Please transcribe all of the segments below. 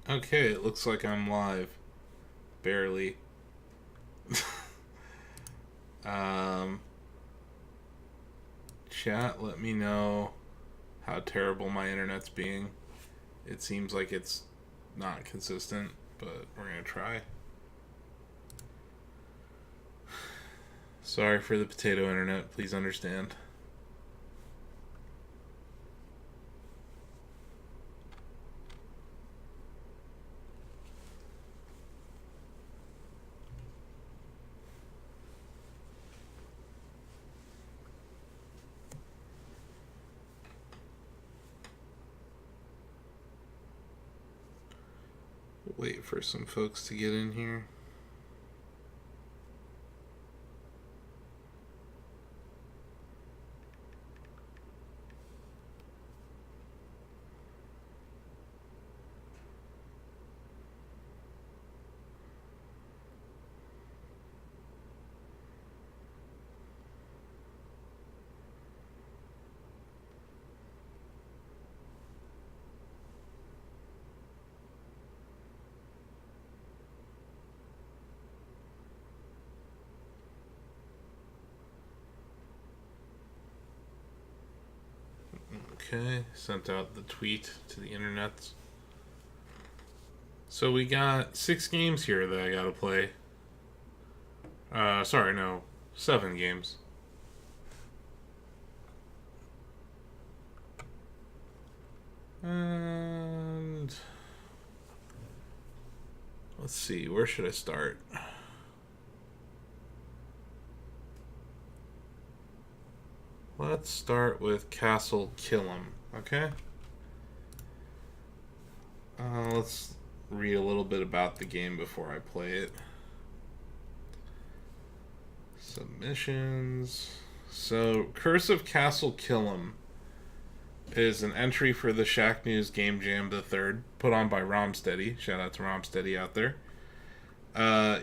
Okay, it looks like I'm live. Barely. um, Chat, let me know how terrible my internet's being. It seems like it's not consistent, but we're gonna try. Sorry for the potato internet, please understand. Wait for some folks to get in here. Okay, sent out the tweet to the internet. So we got 6 games here that I gotta play. Sorry, no, 7 games. And let's see, where should I start? Let's start with Castle Killam, okay? Let's read a little bit about the game before I play it. Submissions. So, Curse of Castle Killam is an entry for the Shacknews Game Jam the Third, put on by Romsteady. Shout out to Romsteady out there.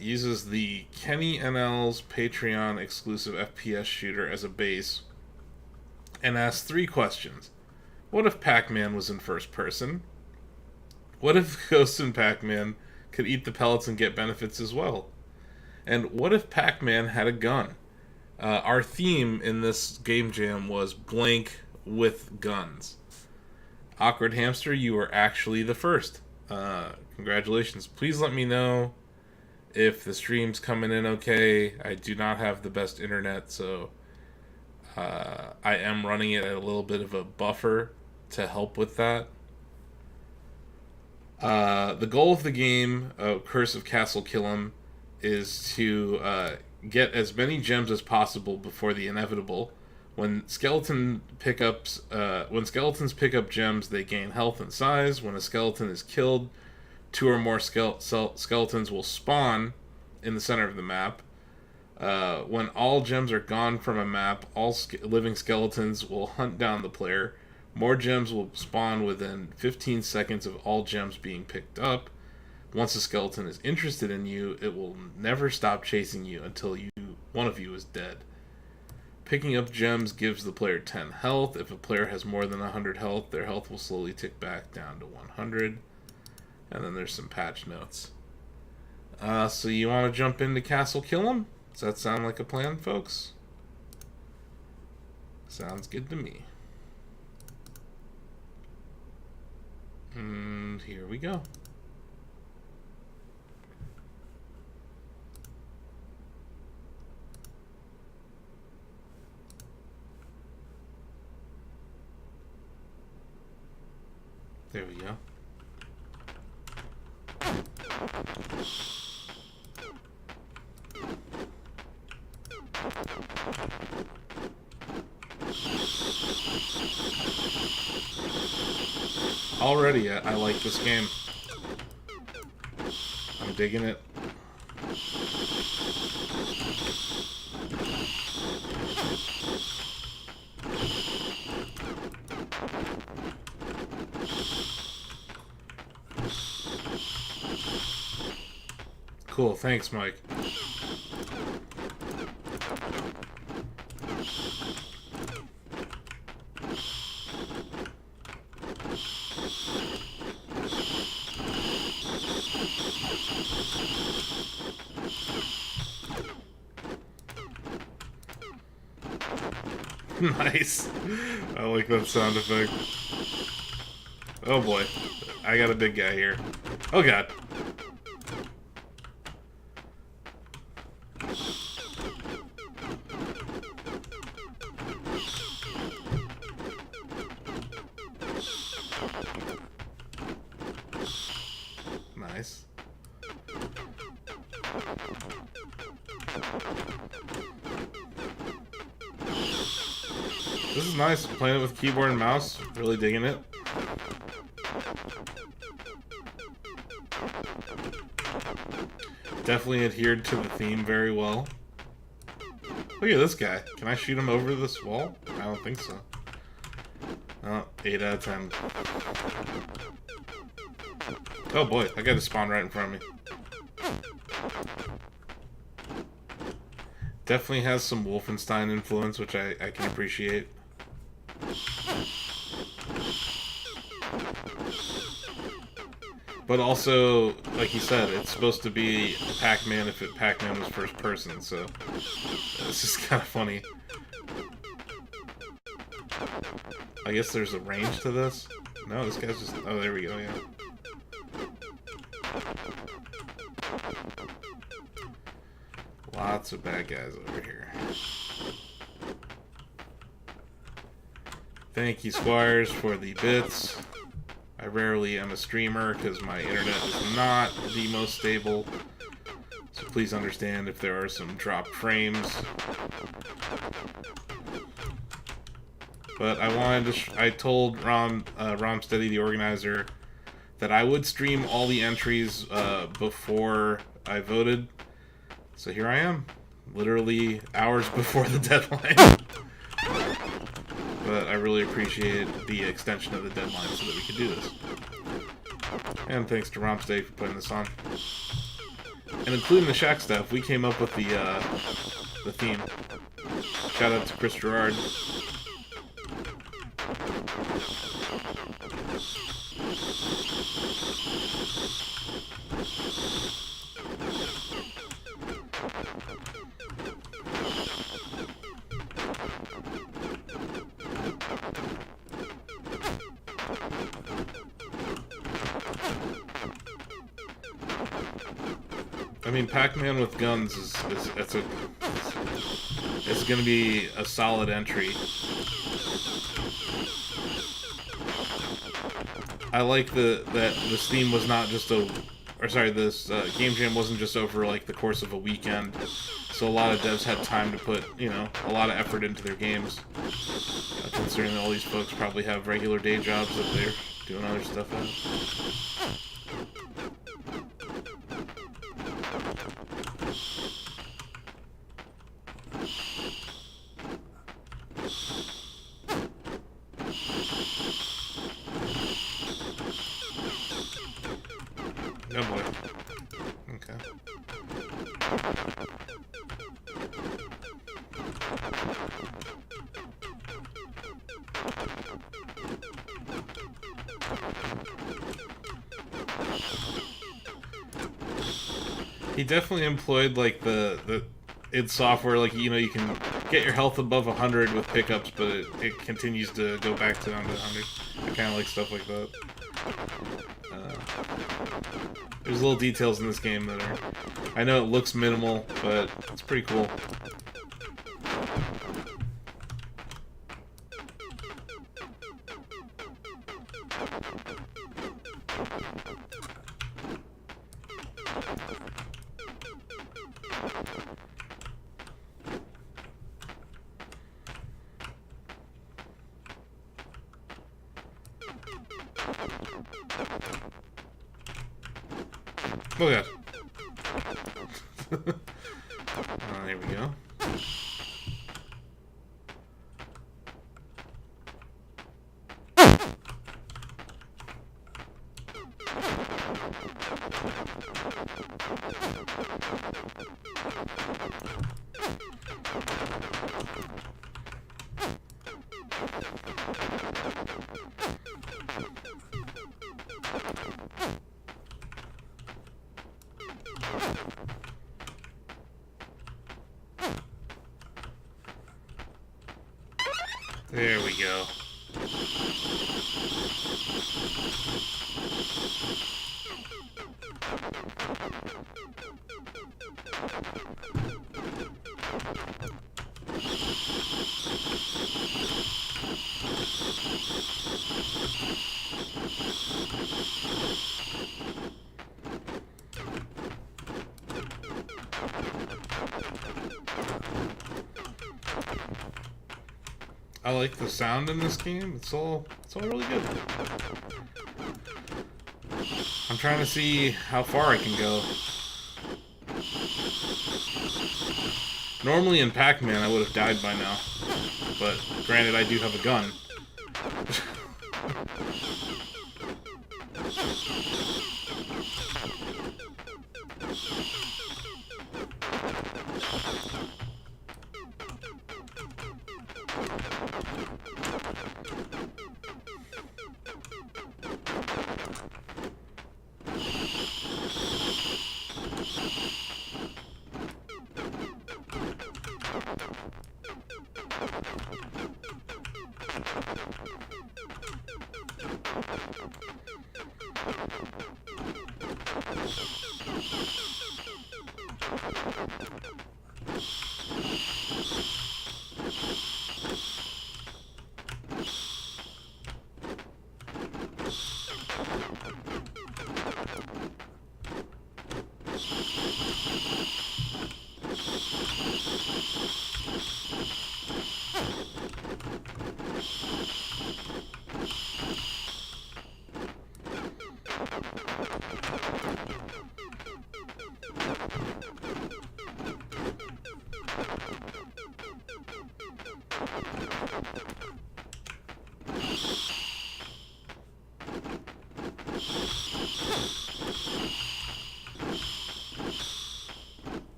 Uses the Kenny NL's Patreon exclusive FPS shooter as a base, and asks 3 questions. What if Pac-Man was in first person? What if Ghost and Pac-Man could eat the pellets and get benefits as well? And what if Pac-Man had a gun? Our theme in this game jam was blank with guns. Awkward Hamster, you are actually the first. Congratulations. Please let me know if the stream's coming in okay. I do not have the best internet, so I am running it at a little bit of a buffer to help with that. The goal of the game, Curse of Castle Killam, is to get as many gems as possible before the inevitable. When skeletons pick up gems, they gain health and size. When a skeleton is killed, 2 or more skeletons will spawn in the center of the map. When all gems are gone from a map, all living skeletons will hunt down the player. More gems will spawn within 15 seconds of all gems being picked up. Once a skeleton is interested in you, it will never stop chasing you until one of you is dead. Picking up gems gives the player 10 health. If a player has more than 100 health, their health will slowly tick back down to 100. And then there's some patch notes. So you want to jump into Castle Killam? Does that sound like a plan, folks? Sounds good to me. And here we go. There we go. Already, I like this game. I'm digging it. Cool, thanks, Mike. Nice. I like that sound effect. Oh boy. I got a big guy here. Oh god. Nice. This is nice. Playing it with keyboard and mouse. Really digging it. Definitely adhered to the theme very well. Look at this guy. Can I shoot him over this wall? I don't think so. Oh, 8 out of 10. Oh boy, that guy just spawned right in front of me. Definitely has some Wolfenstein influence, which I can appreciate. But also, like you said, it's supposed to be Pac-Man if Pac-Man was first person, so it's just kind of funny. I guess there's a range to this? No, this guy's just... Oh, there we go, yeah. Lots of bad guys over here. Thank you, Squires, for the bits. I rarely am a streamer because my internet is not the most stable. So please understand if there are some dropped frames. But I wanted to... I told Romsteady, the organizer, that I would stream all the entries before I voted. So here I am, literally hours before the deadline. But I really appreciate the extension of the deadline so that we could do this. And thanks to Romsteady for putting this on. And including the Shack stuff, we came up with the theme. Shout out to Chris Gerard. I mean, Pac-Man with guns is it's gonna be a solid entry. I like that this theme was not just this game jam wasn't just over like the course of a weekend. So a lot of devs had time to put, you know, a lot of effort into their games. Considering that all these folks probably have regular day jobs that they're doing other stuff at. Oh boy. Okay. He definitely employed like the id software, like, you know, you can get your health above 100 with pickups, but it continues to go back down to 100. I kind of like stuff like that. There's little details in this game that are... I know it looks minimal, but it's pretty cool. Oh god. There we go. we go. I like the sound in this game. It's all really good. I'm trying to see how far I can go. Normally in Pac-Man I would have died by now. But granted, I do have a gun.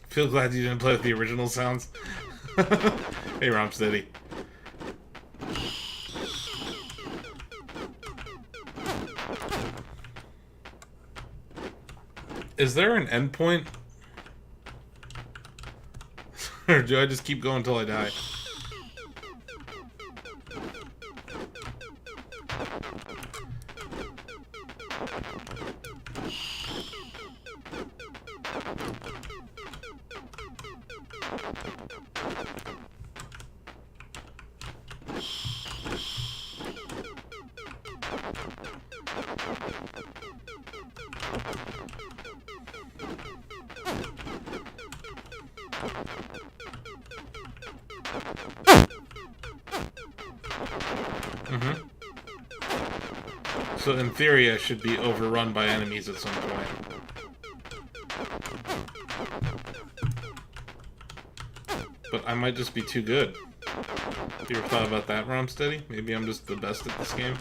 Feel glad you didn't play with the original sounds. Hey, Romsteady. Is there an endpoint? Or do I just keep going until I die? So in theory, I should be overrun by enemies at some point. But I might just be too good. Have you ever thought about that, Romsteady? Maybe I'm just the best at this game?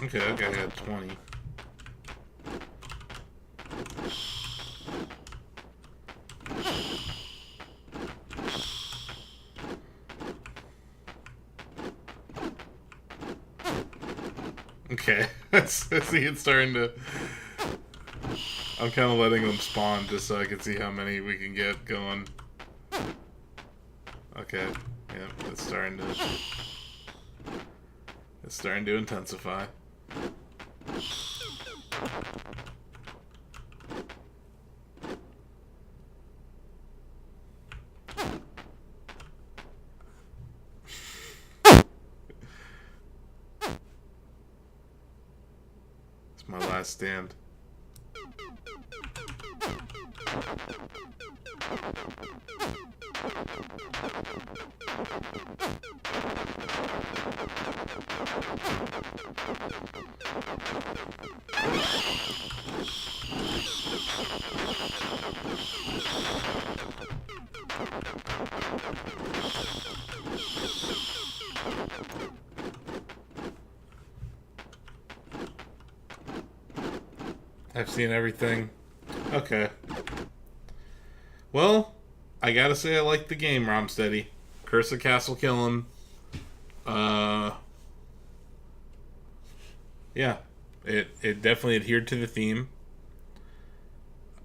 Okay, I got 20. Okay. I see it's starting to. I'm kind of letting them spawn just so I can see how many we can get going. Okay. Yep, it's starting to intensify. It's my last stand. I've seen everything. Okay. Well, I gotta say I like the game, Romsteady. Curse of Castle Killing. Uh, yeah, it definitely adhered to the theme.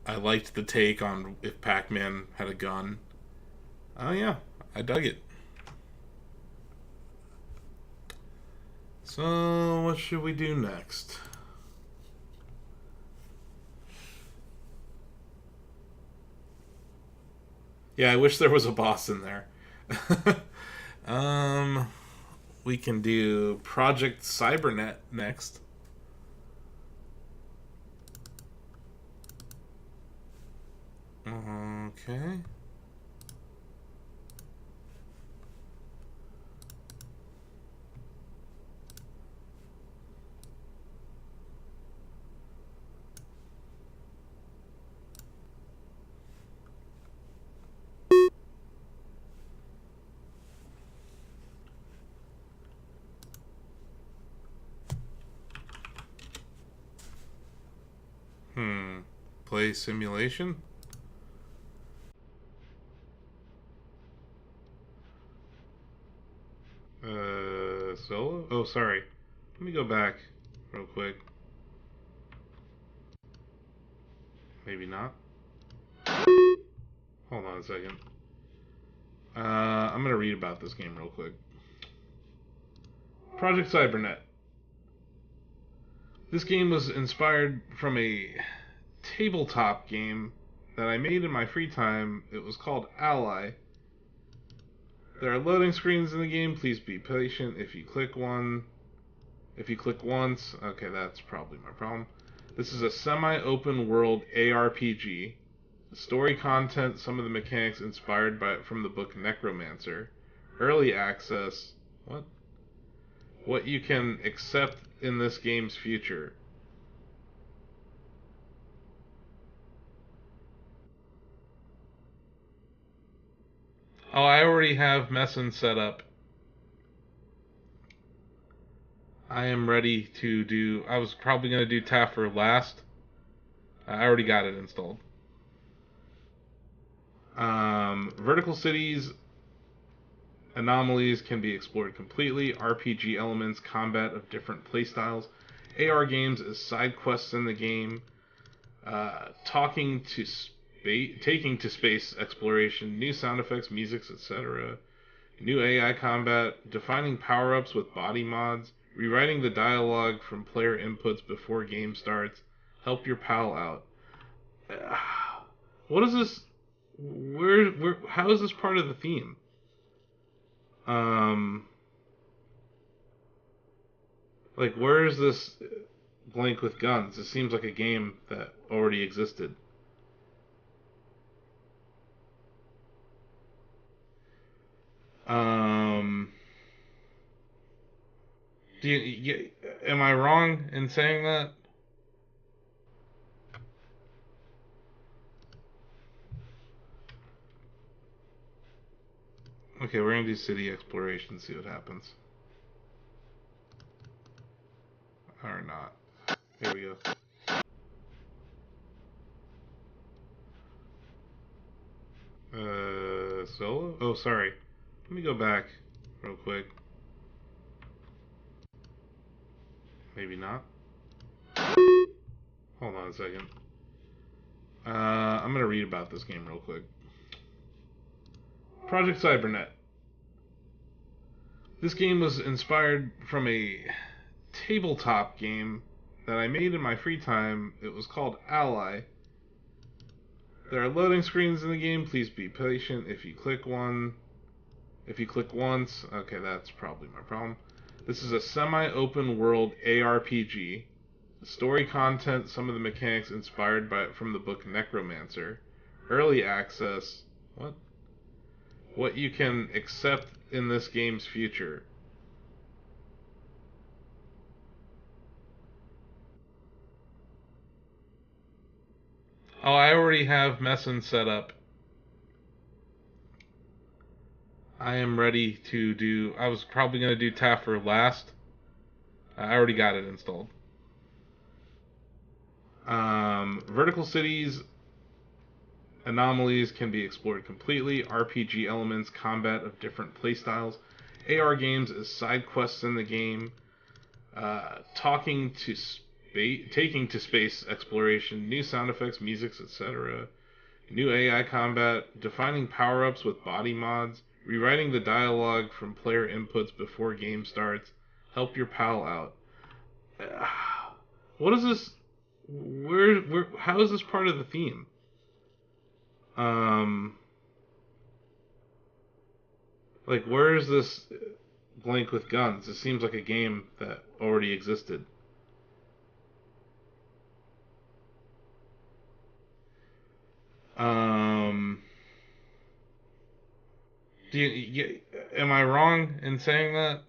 I liked the take on if Pac-Man had a gun. Oh yeah, I dug it. So what should we do next? Yeah, I wish there was a boss in there. um, we can do Project Cybernet next. Okay. Hmm. Play simulation? Solo? Oh, sorry. Let me go back real quick. Maybe not. Hold on a second. I'm gonna read about this game real quick. Project Cybernet. This game was inspired from a tabletop game that I made in my free time. It was called Ally. There are loading screens in the game. Please be patient if you click one. If you click once, okay, that's probably my problem. This is a semi-open world ARPG. Story content, some of the mechanics inspired from the book Necromancer. Early access. What? What you can accept in this game's future. Oh, I already have Messin set up. I am ready to do. I was probably going to do Taffer last. I already got it installed. Vertical cities anomalies can be explored completely. RPG elements, combat of different playstyles. AR games as side quests in the game. Taking to space exploration, new sound effects, musics, etc. New AI combat, defining power-ups with body mods, rewriting the dialogue from player inputs before game starts. Help your pal out. What is this? Where? How is this part of the theme? Um, like where is this blank with guns? It seems like a game that already existed. Um, am I wrong in saying that? Okay, we're gonna do city exploration, see what happens. Or not. Here we go. Solo? Oh, sorry. Let me go back real quick. Maybe not. Hold on a second. I'm going to read about this game real quick. Project Cybernet. This game was inspired from a tabletop game that I made in my free time. It was called Ally. There are loading screens in the game. Please be patient if you click one. If you click once, okay, that's probably my problem. This is a semi-open world ARPG. Story content, some of the mechanics inspired from the book Necromancer. Early access. What you can accept in this game's future. Oh, I already have Messin set up. I am ready to do... I was probably going to do Taffer last. I already got it installed. Vertical cities anomalies can be explored completely. RPG elements, combat of different playstyles. AR games as side quests in the game. Taking to space exploration. New sound effects, musics, etc. New AI combat. Defining power-ups with body mods. Rewriting the dialogue from player inputs before game starts. Help your pal out. What is this? How is this part of the theme? Like, where is this blank with guns? It seems like a game that already existed. Am I wrong in saying that?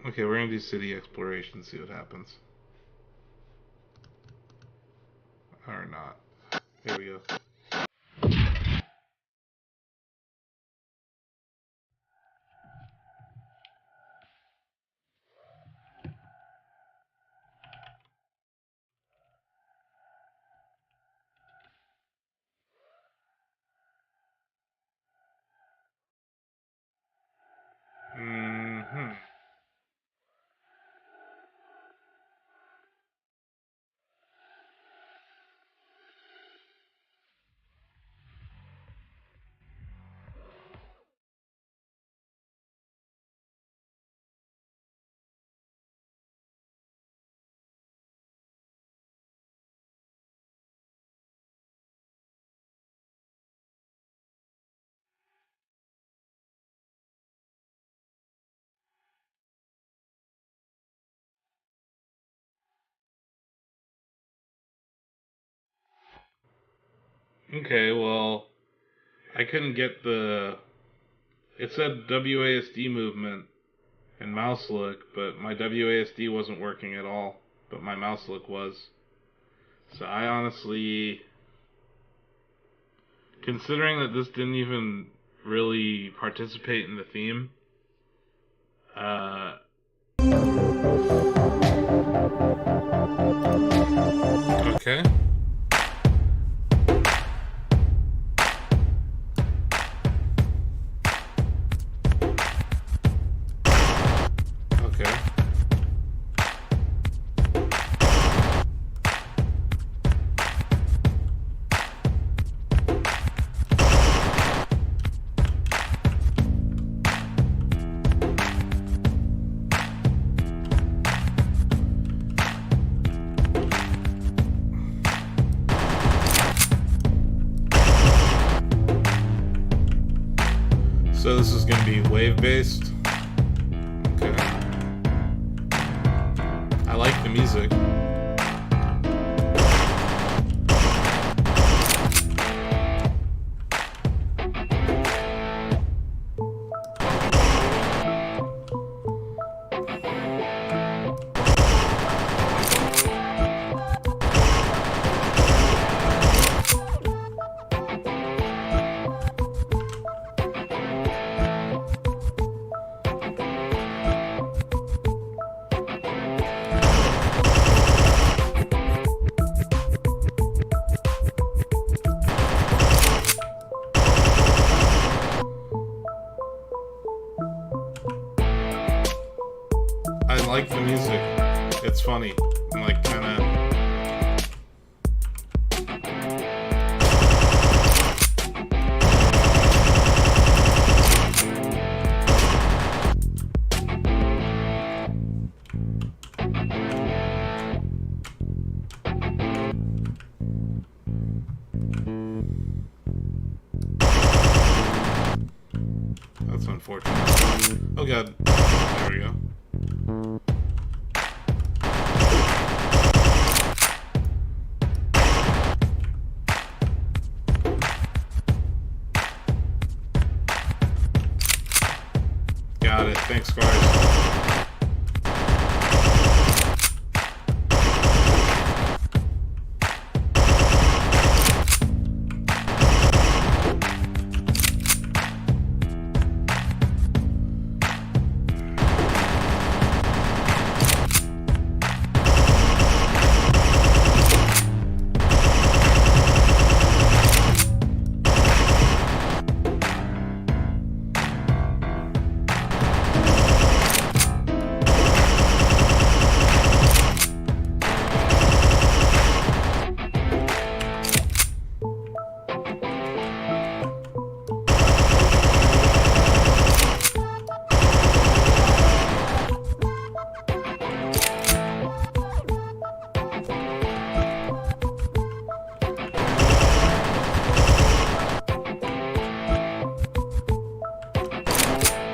Okay, we're gonna do city exploration, see what happens. Or not. Here we go. Okay, well, I couldn't get the... It said WASD movement and mouse look, but my WASD wasn't working at all, but my mouse look was. So I honestly... Considering that this didn't even really participate in the theme, okay. Okay. So this is going to be wave-based. Okay. I like the music. I like the music. It's funny. And like kind of. That's unfortunate. Oh god. There we go. Got it. Thanks, guys.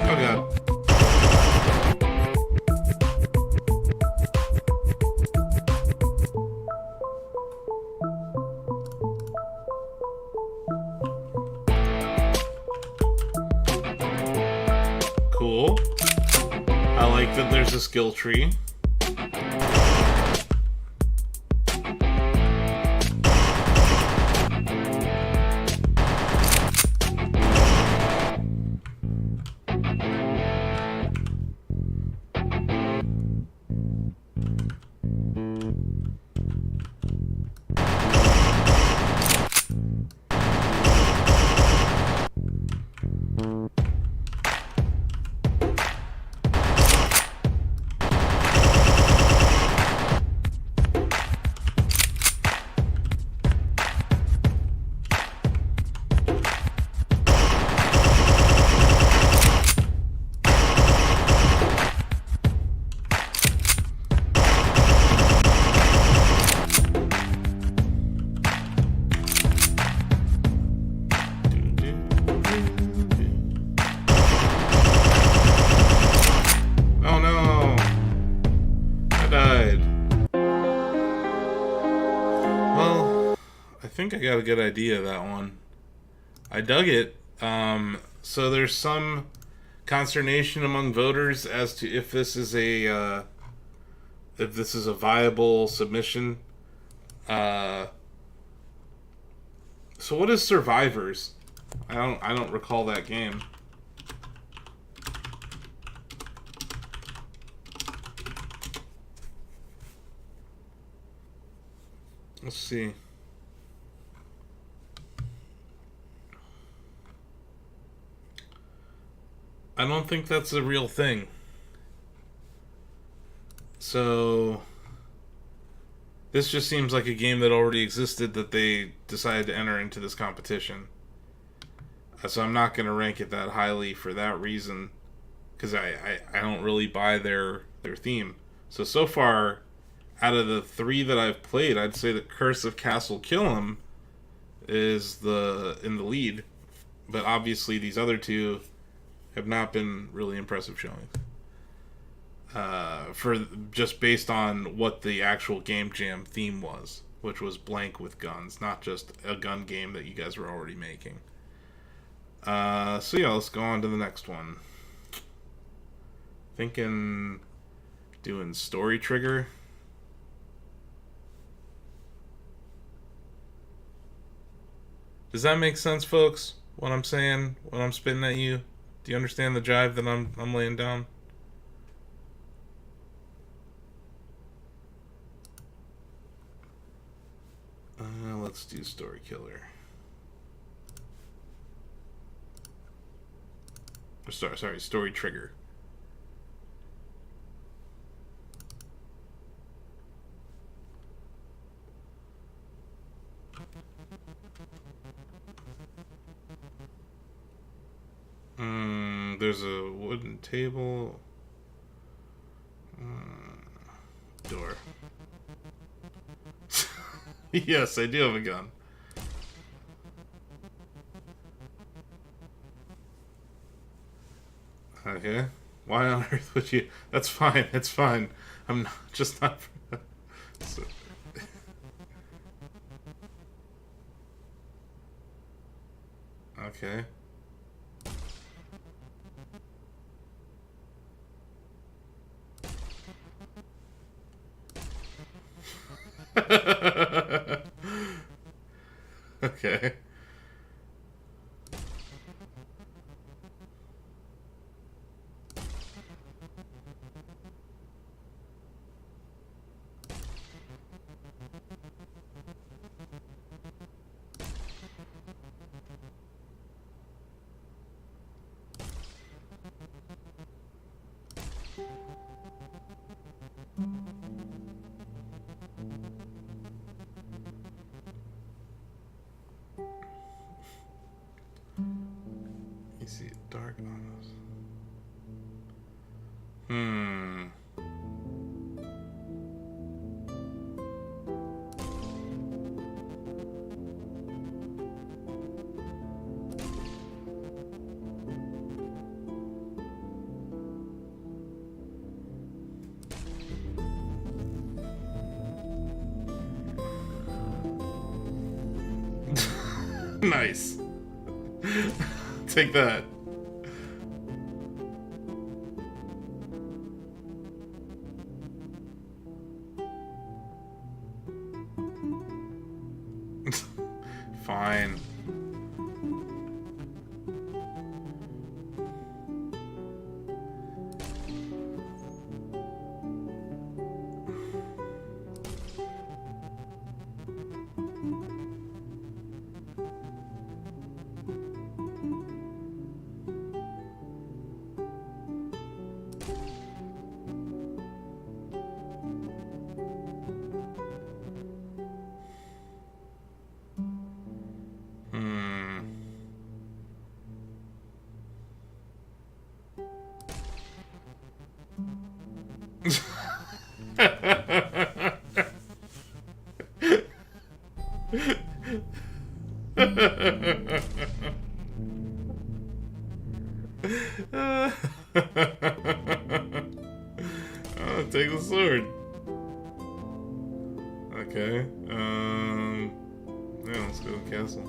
Oh god. Cool. I like that there's a skill tree. Oh no! I died. Well, I think I got a good idea of that one. I dug it. So there's some consternation among voters as to if this is a viable submission. So what is Survivors? I don't recall that game. Let's see. I don't think that's a real thing. So this just seems like a game that already existed that they decided to enter into this competition. So I'm not going to rank it that highly for that reason, because I don't really buy their theme. So far, out of the 3 that I've played, I'd say that Curse of Castle Killam is in the lead. But obviously these other 2 have not been really impressive showing. For just based on what the actual Game Jam theme was, which was blank with guns, not just a gun game that you guys were already making. So yeah, let's go on to the next one. Thinking doing Story Trigger. Does that make sense, folks? What I'm saying, what I'm spitting at you? Do you understand the jive that I'm laying down? Let's do Story Killer. Sorry, Story Trigger. There's a wooden table. Door. Yes, I do have a gun. Okay. Why on earth would you? That's fine. It's fine. I'm not, just not. So... Okay. Okay. You see it dark on us. Hmm. Nice. Take that. Fine. Hmm. Oh, take the sword. Okay. Yeah, let's go to the castle.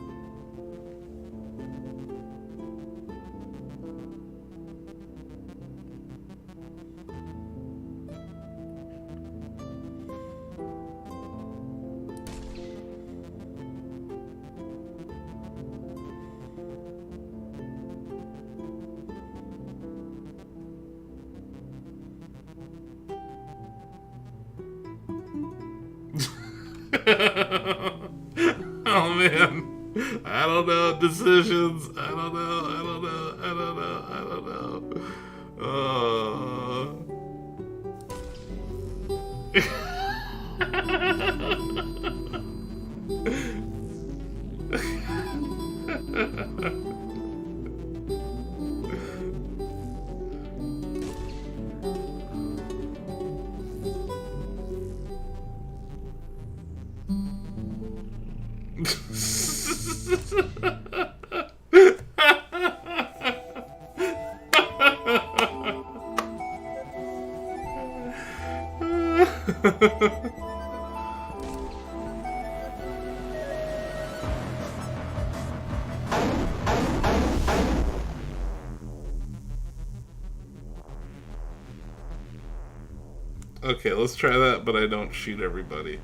Oh man. I don't know. Decisions. I don't know. I don't know. I don't know. I don't know. Okay, let's try that, but I don't shoot everybody.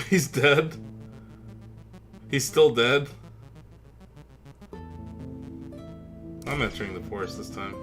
He's dead? He's still dead? I'm entering the forest this time.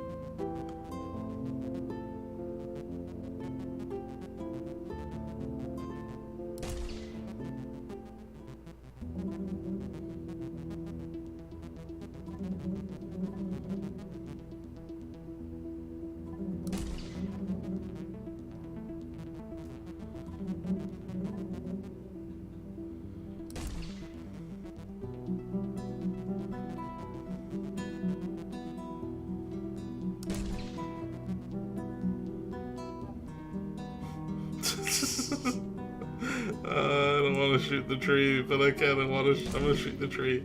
I don't want to shoot the tree, but I kind of want to. I'm gonna shoot the tree.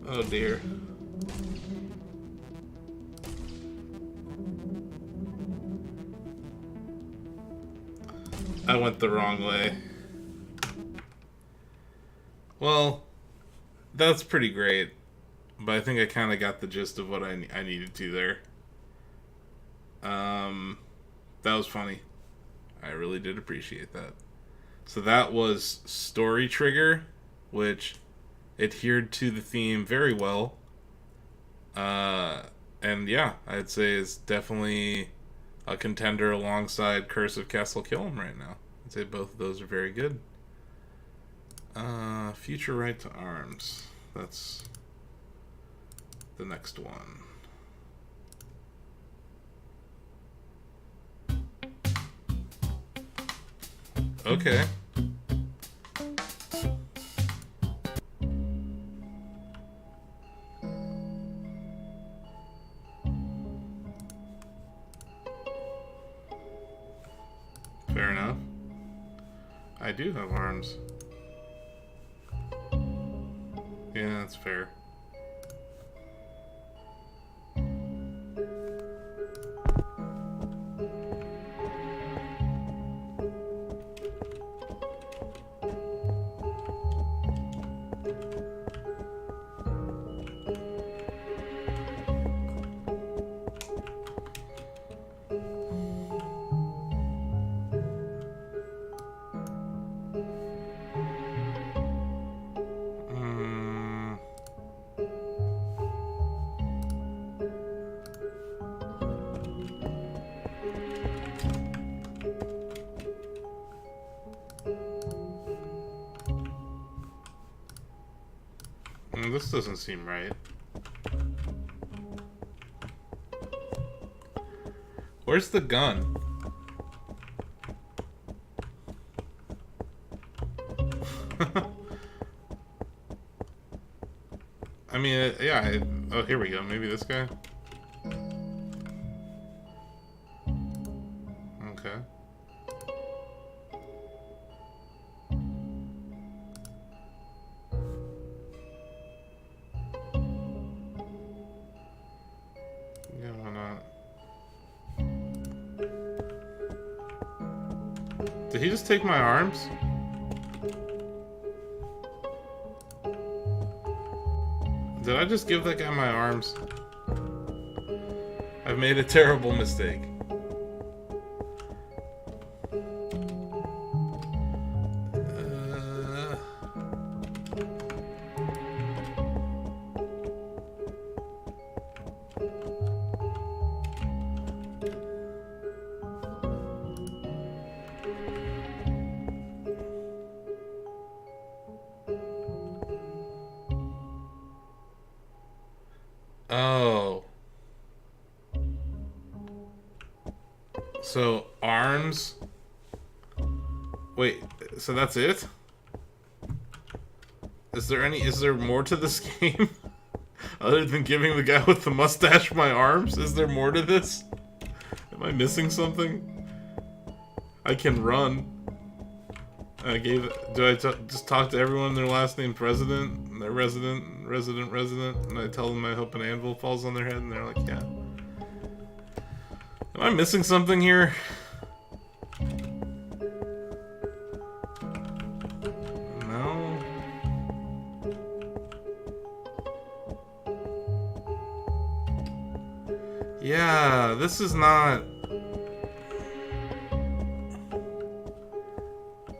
Oh dear. I went the wrong way. Well, that's pretty great, but I think I kind of got the gist of what I needed to there. That was funny. I really did appreciate that. So that was Story Trigger, which adhered to the theme very well. And yeah, I'd say it's definitely a contender alongside Curse of Castle Killam right now. I'd say both of those are very good. Future Right to Arms. That's the next one. Okay. Fair enough. I do have arms. Yeah, that's fair. This doesn't seem right. Where's the gun? I mean, yeah. Oh, here we go. Maybe this guy? Okay. Yeah, why not? Did he just take my arms? Did I just give that guy my arms? I've made a terrible mistake. Oh. So, arms? Wait, so that's it? Is there more to this game? Other than giving the guy with the mustache my arms? Is there more to this? Am I missing something? I can run. Just talk to everyone their last name president, and their resident, and I tell them I hope an anvil falls on their head, and they're like, yeah. Am I missing something here? No. Yeah, this is not...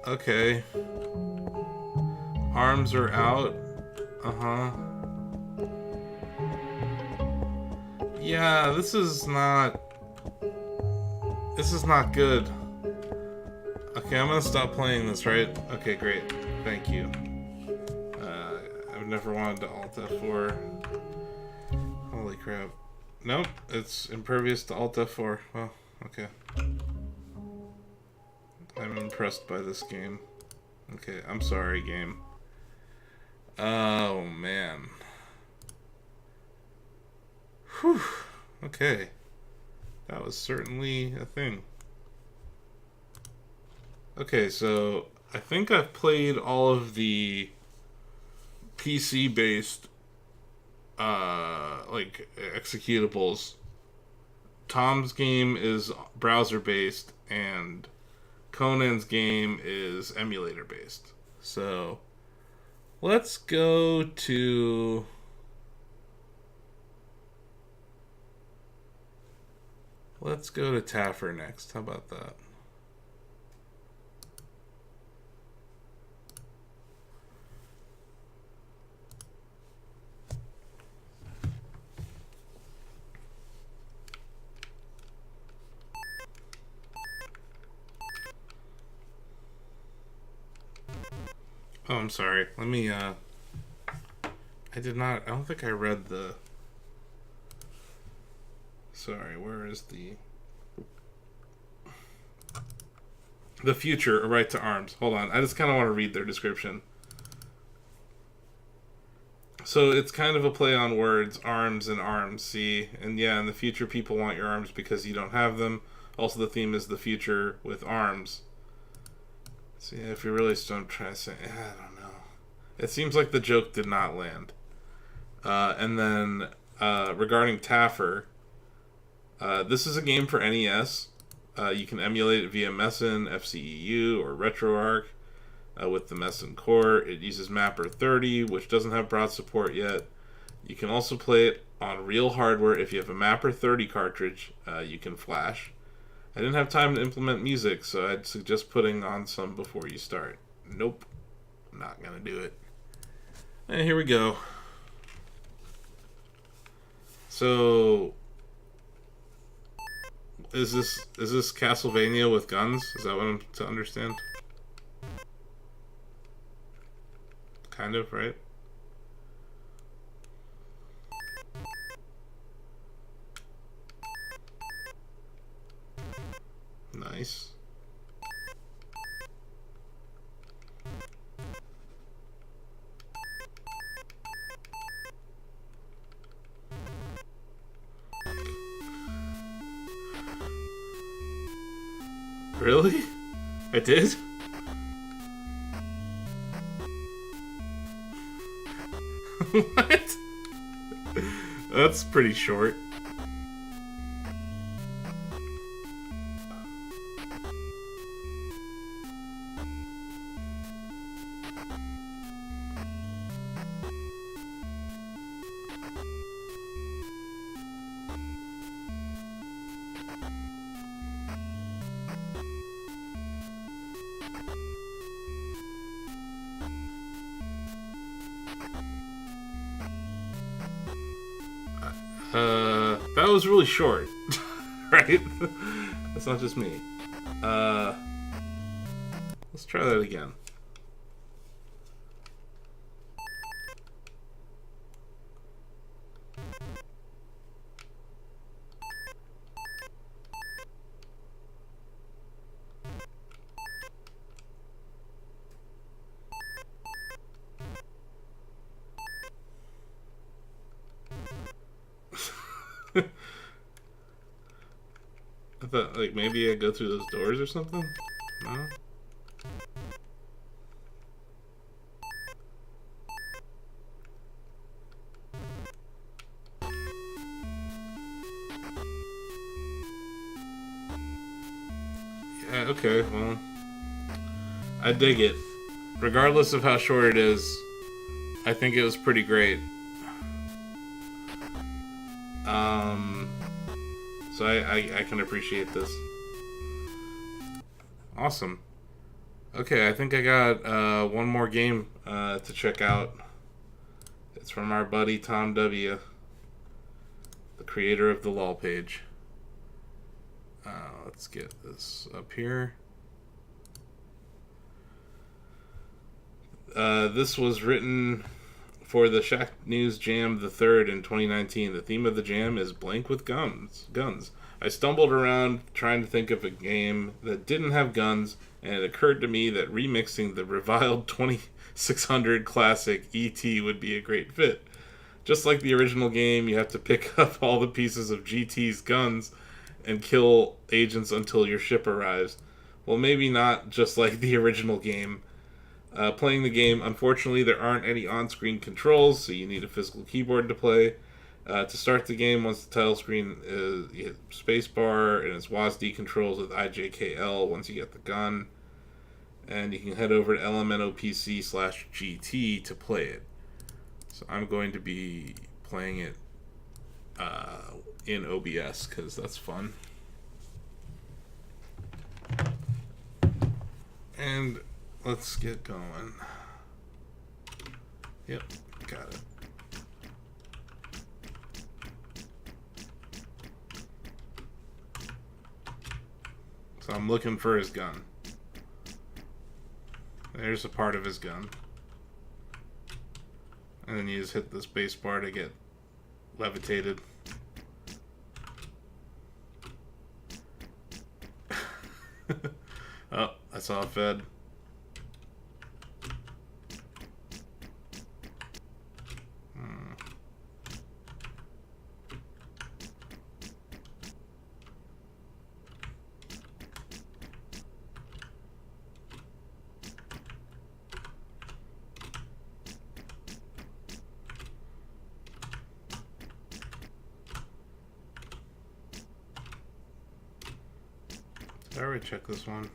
Okay. Arms are out. Uh-huh. Yeah, this is not... This is not good. Okay, I'm gonna stop playing this, right? Okay, great. Thank you. I've never wanted to Alt F4. Holy crap. Nope, it's impervious to Alt F4. Well, okay. I'm impressed by this game. Okay, I'm sorry, game. Oh, man. Whew. Okay. That was certainly a thing. Okay, so I think I've played all of the PC-based like executables. Tom's game is browser-based, and Conan's game is emulator-based. So let's go to... Let's go to Taffer next. How about that? Oh, I'm sorry. Let me, I don't think I read the... Sorry, where is the... The future, a right to arms. Hold on, I just kind of want to read their description. So it's kind of a play on words, arms and arms, see? And yeah, in the future people want your arms because you don't have them. Also the theme is the future with arms. So yeah, if you really don't try to say... I don't know. It seems like the joke did not land. And then, regarding Taffer... this is a game for NES. You can emulate it via Messen, FCEU, or RetroArch with the Messen core. It uses Mapper 30, which doesn't have broad support yet. You can also play it on real hardware. If you have a Mapper 30 cartridge, you can flash. I didn't have time to implement music, so I'd suggest putting on some before you start. Nope. I'm not going to do it. And here we go. So... Is this Castlevania with guns? Is that what I'm to understand? Kind of, right? Nice. Really? I did? What? That's pretty short. That was really short, right? That's not just me. Let's try that again. I thought, like, maybe I go through those doors or something? No? Yeah, okay, well... I dig it. Regardless of how short it is, I think it was pretty great. So I can appreciate this. Awesome. Okay, I think I got one more game to check out. It's from our buddy Tom W., the creator of the LOL page. Let's get this up here. This was written for the Shacknews Jam the 3rd in 2019. The theme of the jam is blank with guns. I stumbled around trying to think of a game that didn't have guns, and it occurred to me that remixing the reviled 2600 classic ET would be a great fit. Just like the original game, you have to pick up all the pieces of GT's guns and kill agents until your ship arrives. Well, maybe not just like the original game. Playing the game, unfortunately, there aren't any on-screen controls, so you need a physical keyboard to play. To start the game, once the title screen is, you hit spacebar, and it's WASD controls with IJKL once you get the gun. And you can head over to LMNOPC/GT to play it. So I'm going to be playing it in OBS, because that's fun. And let's get going. Yep, got it. So I'm looking for his gun. There's a part of his gun. And then you just hit the space bar to get levitated. Oh, I saw a Fed. I already checked this one.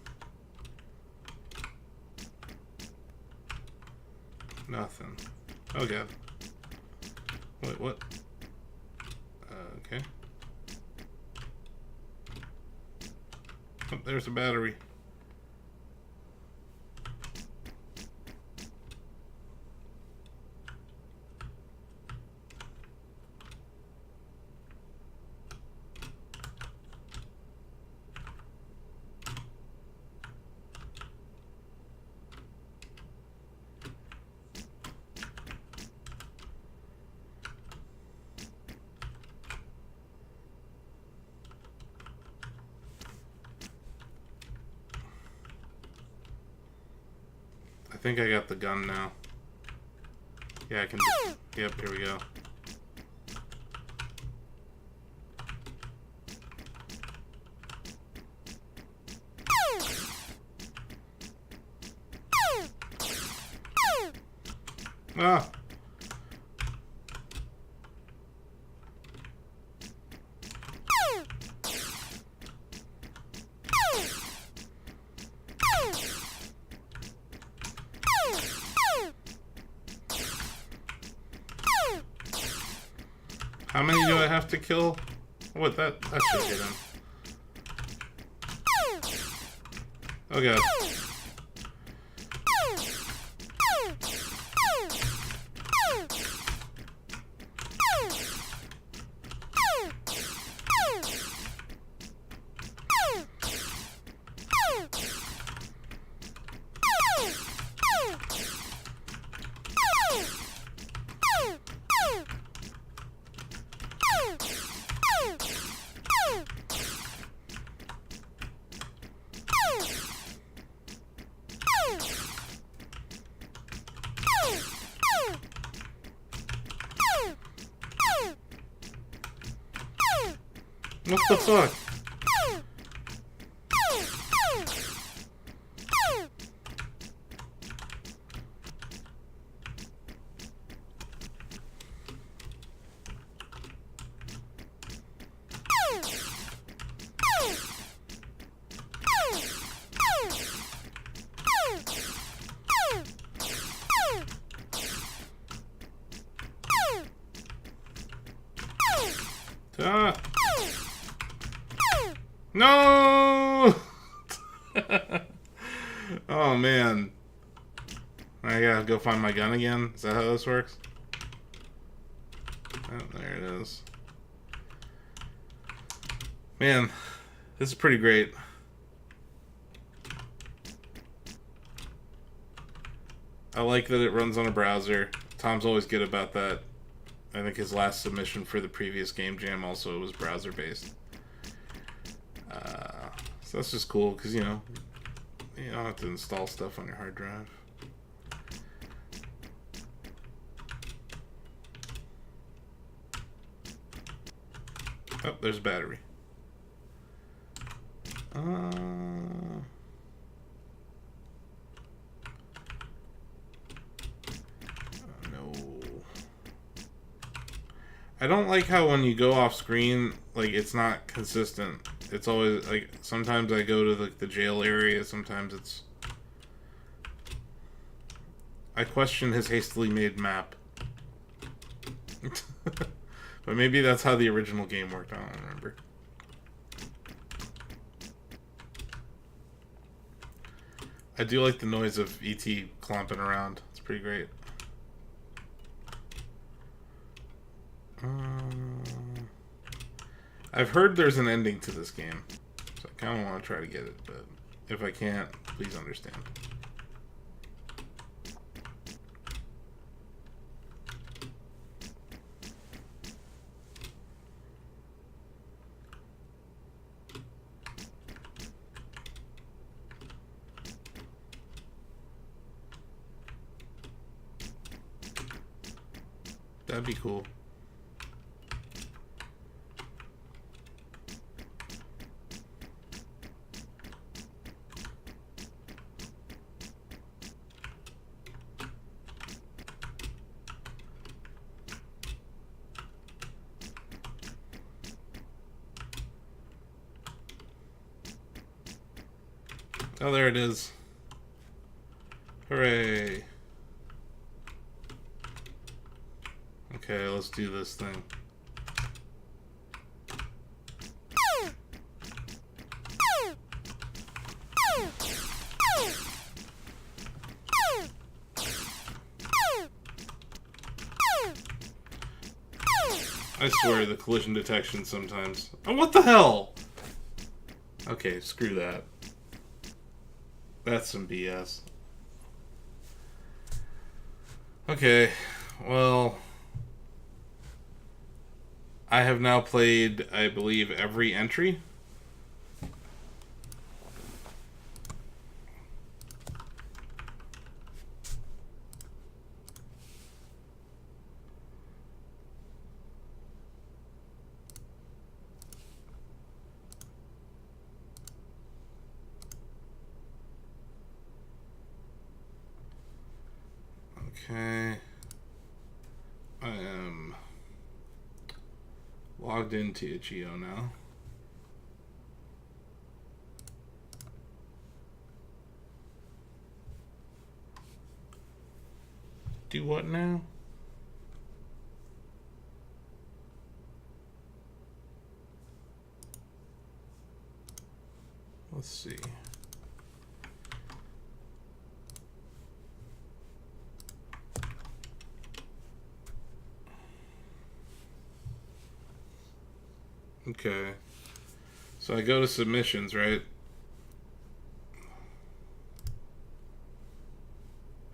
Nothing. Oh god. Wait, what? Okay. Oh, there's a battery. I think I got the gun now. Yeah, I can. Yep, here we go. Ah! How many do I have to kill? What, that should hit him. Oh god. What the fuck? Ah! No! Oh, man. I gotta go find my gun again. Is that how this works? Oh, there it is. Man, this is pretty great. I like that it runs on a browser. Tom's always good about that. I think his last submission for the previous Game Jam also was browser-based. So that's just cool, because, you don't have to install stuff on your hard drive. Oh, there's a battery. No. I don't like how when you go off screen, like, it's not consistent. It's always, like, sometimes I go to, the jail area, sometimes it's... I question his hastily made map. But maybe that's how the original game worked, I don't remember. I do like the noise of E.T. clomping around. It's pretty great. I've heard there's an ending to this game, so I kind of want to try to get it, but if I can't, please understand. That'd be cool. Oh, there it is. Hooray. Okay, let's do this thing. I swear, the collision detection sometimes... Oh, what the hell? Okay, screw that. That's some BS. Okay, well... I have now played, I believe, every entry. Okay. I am logged into itch.io now. Do what now? Let's see. Okay. So I go to submissions, right?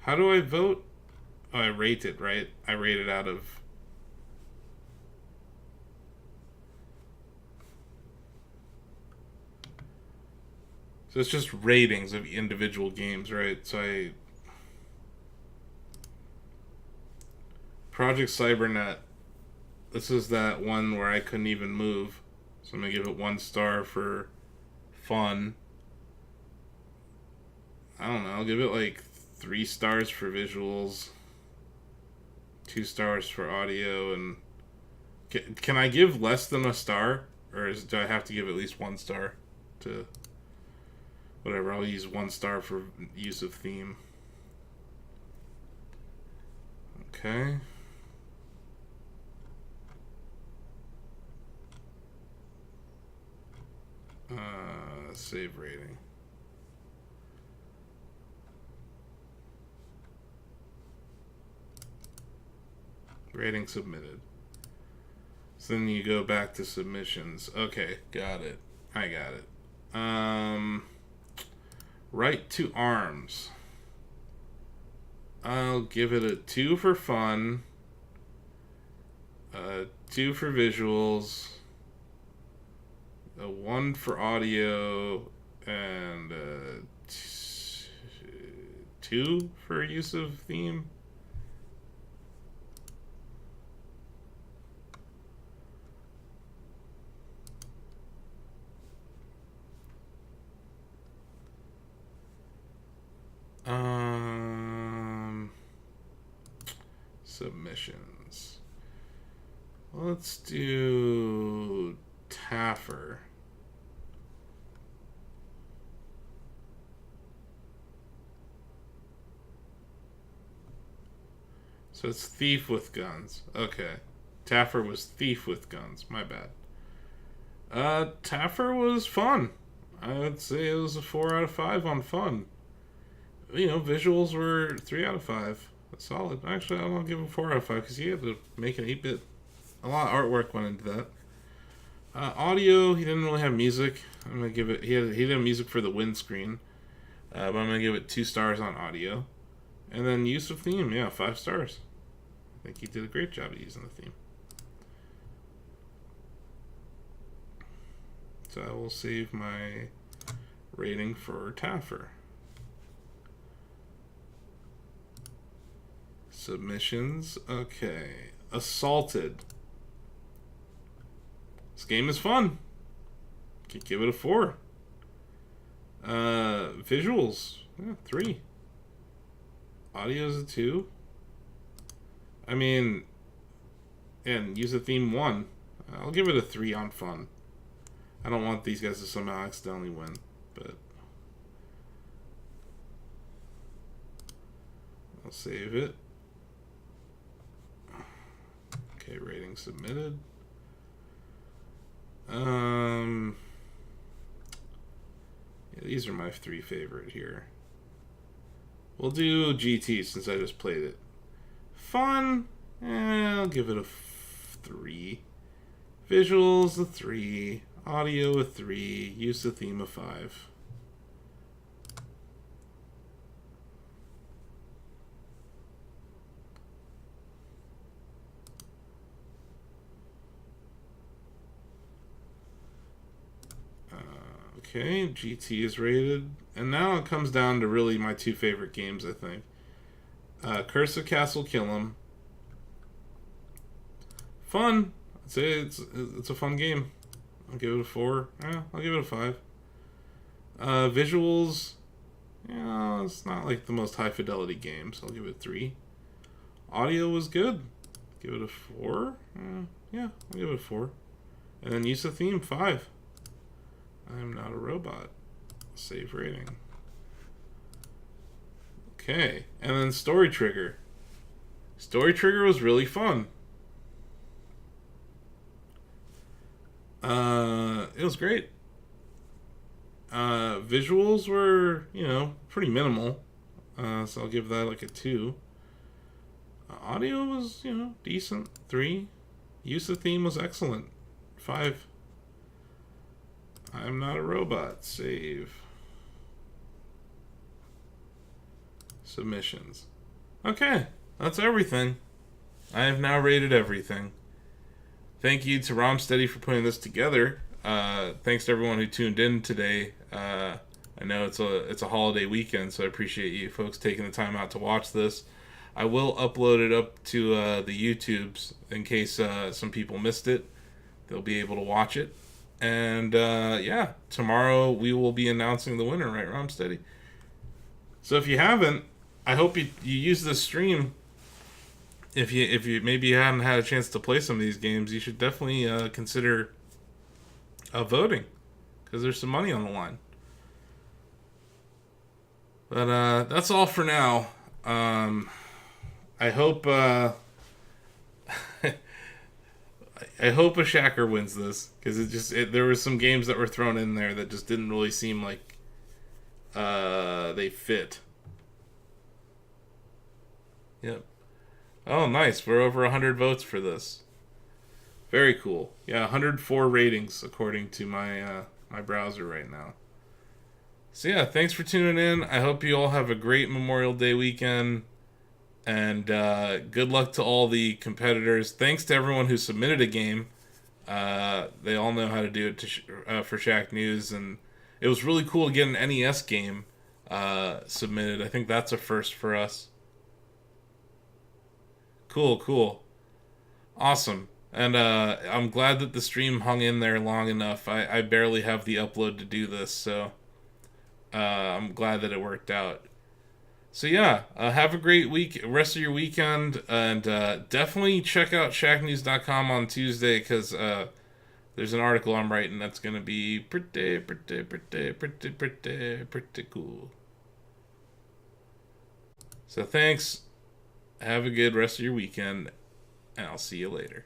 How do I vote? Oh, I rate it, right? I rate it out of... So it's just ratings of individual games, right? So I... Project Cybernet. This is that one where I couldn't even move. So I'm going to give it 1 star for fun. I don't know. I'll give it like 3 stars for visuals. 2 stars for audio. And can I give less than a star? Or do I have to give at least 1 star to... Whatever, I'll use 1 star for use of theme. Okay. Save rating. Rating submitted. So then you go back to submissions. Okay, got it. I got it. Right to Arms. I'll give it a 2 for fun, 2 for visuals, a 1 for audio, and 2 for use of theme. Submissions. Let's do Taffer. So it's Thief with Guns. Okay. Taffer was Thief with Guns. My bad. Taffer was fun. I would say it was a 4 out of 5 on fun. You know, visuals were 3 out of 5. Solid. Actually, I don't give him 4 out of 5 because he had to make an 8-bit. A lot of artwork went into that. Audio, he didn't really have music. I'm gonna give it. He didn't have music for the windscreen, but I'm gonna give it 2 stars on audio. And then use of theme, yeah, 5 stars. I think he did a great job of using the theme. So I will save my rating for Taffer. Submissions. Okay. Assaulted. This game is fun. Could give it a 4. Visuals. Yeah, 3. Audio's a 2. I mean, and use a theme 1. I'll give it a 3 on fun. I don't want these guys to somehow accidentally win, but I'll save it. Okay, rating submitted. Yeah, these are my 3 favorite here. We'll do GT since I just played it. Fun, I'll give it a 3. Visuals a 3. Audio a 3. Use the theme a 5. Okay, GT is rated. And now it comes down to really my 2 favorite games, I think. Curse of Castle Killam. Fun. I'd say it's a fun game. I'll give it a 4. Yeah, I'll give it a 5. Visuals. Yeah, it's not like the most high fidelity game, so I'll give it 3. Audio was good. Give it a 4. Yeah, I'll give it a 4. And then use of theme 5. I'm not a robot. Save rating. Okay, and then Story Trigger. Story Trigger was really fun. It was great. Visuals were, pretty minimal. So I'll give that like a 2. Audio was, decent. 3. Use of theme was excellent. 5. I'm not a robot. Save. Submissions. Okay, that's everything. I have now rated everything. Thank you to Romsteady for putting this together. Thanks to everyone who tuned in today. I know it's a holiday weekend, so I appreciate you folks taking the time out to watch this. I will upload it up to the YouTubes in case some people missed it. They'll be able to watch it. And yeah, tomorrow we will be announcing the winner, right, Romsteady? So if you haven't, I hope you use this stream. If you maybe you haven't had a chance to play some of these games, you should definitely consider voting, because there's some money on the line. But that's all for now. I hope I hope a Shacker wins this because there were some games that were thrown in there that just didn't really seem like they fit. Yep. Oh, nice. We're over 100 votes for this. Very cool. Yeah, 104 ratings according to my browser right now. So yeah, thanks for tuning in. I hope you all have a great Memorial Day weekend, and good luck to all the competitors. Thanks to everyone who submitted a game. They all know how to do it for Shacknews, and it was really cool to get an NES game submitted. I think that's a first for us. Cool, cool. Awesome. And I'm glad that the stream hung in there long enough. I barely have the upload to do this, so I'm glad that it worked out. So yeah, have a great week, rest of your weekend, and definitely check out shacknews.com on Tuesday because there's an article I'm writing that's going to be pretty cool. So thanks. Have a good rest of your weekend, and I'll see you later.